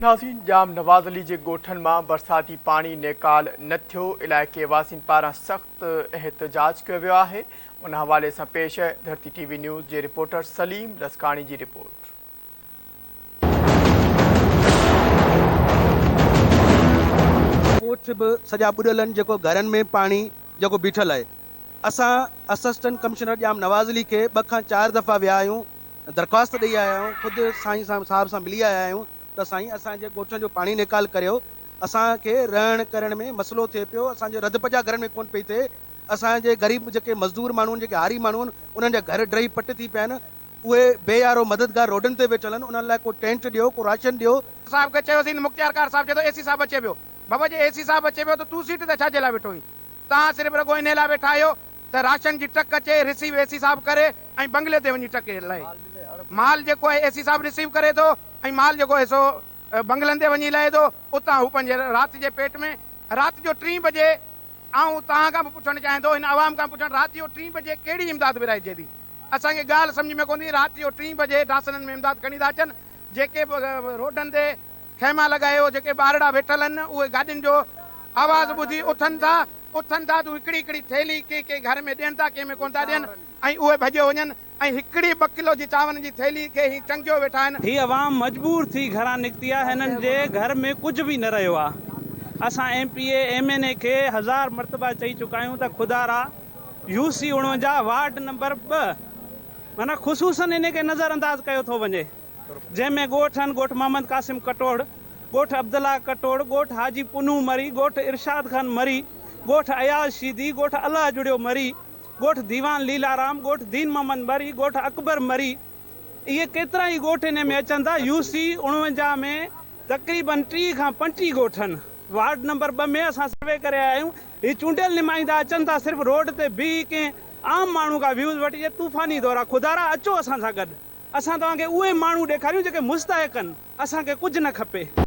नाज़रीन, जाम नवाज़ अली जे ॻोठनि मां बरसाती पाणी नेकाल न थियो। इलाइक़े वासियुनि पारां सख़्तु एहतजाज कयो वियो आहे। उन हवाले सां पेश आहे धरती टीवी न्यूज़ जे रिपोर्टर सलीम लसकाणी जी रिपोर्ट। ॻोठ बि सॼा ॿुॾियल आहिनि, जेको घरनि में पाणी जेको बीठल आहे। असां असिस्टेंट कमिश्नर जाम नवाज़ अली खे 2 खां 4 दफ़ा विया आहियूं, दरख़्वास्त ॾेई आया आहियूं, ख़ुदि साईं साहब सां मिली आया आहियूं त साईं असांजे ॻोठनि जो पाणी निकाल करियो। असांखे रहण करण में मसइलो थिए पियो, असांजे रधपजा घरनि में कोन पई थिए। असांजे ग़रीब जेके मज़दूर माण्हू आहिनि, जेके हारी माण्हू आहिनि, उन्हनि जा घर ड्रही पट थी पिया आहिनि। उहे बेयारो मददगार रोडनि ते वेठल आहिनि, उन्हनि लाइ को टेंट ॾियो, को राशन ॾियो। साहब खे चयोसीं, मुख्तियार कार साहब चए थो एसी साहब अचे पियो। बाबा जी एसी साहब अचे पियो त तूं सीट ते छाजे लाइ वेठो आहीं? तव्हां सिर्फ़ु रुॻो इन लाइ वेठा आहियो त राशन जी ट्रक अचे, रिसीव एसी साहब करे ऐं बंगले ते वञी ट्रक लाहे। माल जेको आहे एसी साहब रिसीव करे थो ऐं माल जेको आहे सो बंगलनि ते वञी लहे थो। उतां हू पंहिंजे राति जे पेट में राति जो 3 बजे ऐं तव्हां खां बि पुछणु चाहियां थो, हिन आवाम खां पुछणु, राति जो 3 बजे कहिड़ी इमदाद विराइजे थी? असांखे ॻाल्हि सम्झ में कोन्हे। राति जो 3 बजे डासननि में इमदाद खणी था अचनि। जेके रोडनि ते खेमा लॻायो, जेके ॿारड़ा वेठल आहिनि, उहे गाॾियुनि जो आवाज़ ॿुधी उथनि था तूं हिकिड़ी हिकिड़ी थैली के घर में ॾियनि था, कंहिंमें कोन था ॾियनि ऐं उहे भॼियो वञनि ऐं हिकिड़ी 2 किलो जी चांवरनि जी थैली खे ही टंगियो वेठा आहिनि। ही आवाम मजबूर थी घरां निकिती आहे, हिननि जे घर में कुझु बि न रहियो आहे। असां MPA MNA खे 1000 मरतबा चई चुका आहियूं त खुदारा UC 49 वार्ड नंबर 2 माना ख़ुसूसन इन खे नज़रअंदाज कयो थो वञे, जंहिंमें ॻोठ आहिनि, ॻोठ मोहम्मद कासिम कटोड़, ॻोठ अब्दुल्ला कटोड़, ॻोठ हाजी पुनू मरी, ॻोठ इरशाद खान मरी, ॻोठ अयाज शीदी, ॻोठ अलाह जुड़ियो मरी, ॻोठ दीवान लीलाराम, ॻोठ दीन मोहम्मद मरी, ॻोठ अकबर मरी। इहे केतिरा ई ॻोठ इन में अचनि था। UC 49 में तक़रीबन 30 खां 35 ॻोठ आहिनि। वार्ड नंबर 2 में असां सर्वे करे आया आहियूं। ही चूंडियल नुमाइंदा अचनि था, सिर्फ़ु रोड ते बीह कंहिं आम माण्हू खां व्यूज़ वठी इहे तूफ़ानी दौरा। खुदारा अचो असां सां गॾु, असां तव्हांखे उहे माण्हू ॾेखारियूं जेके मुस्तहिक़ आहिनि। असांखे कुझु न खपे।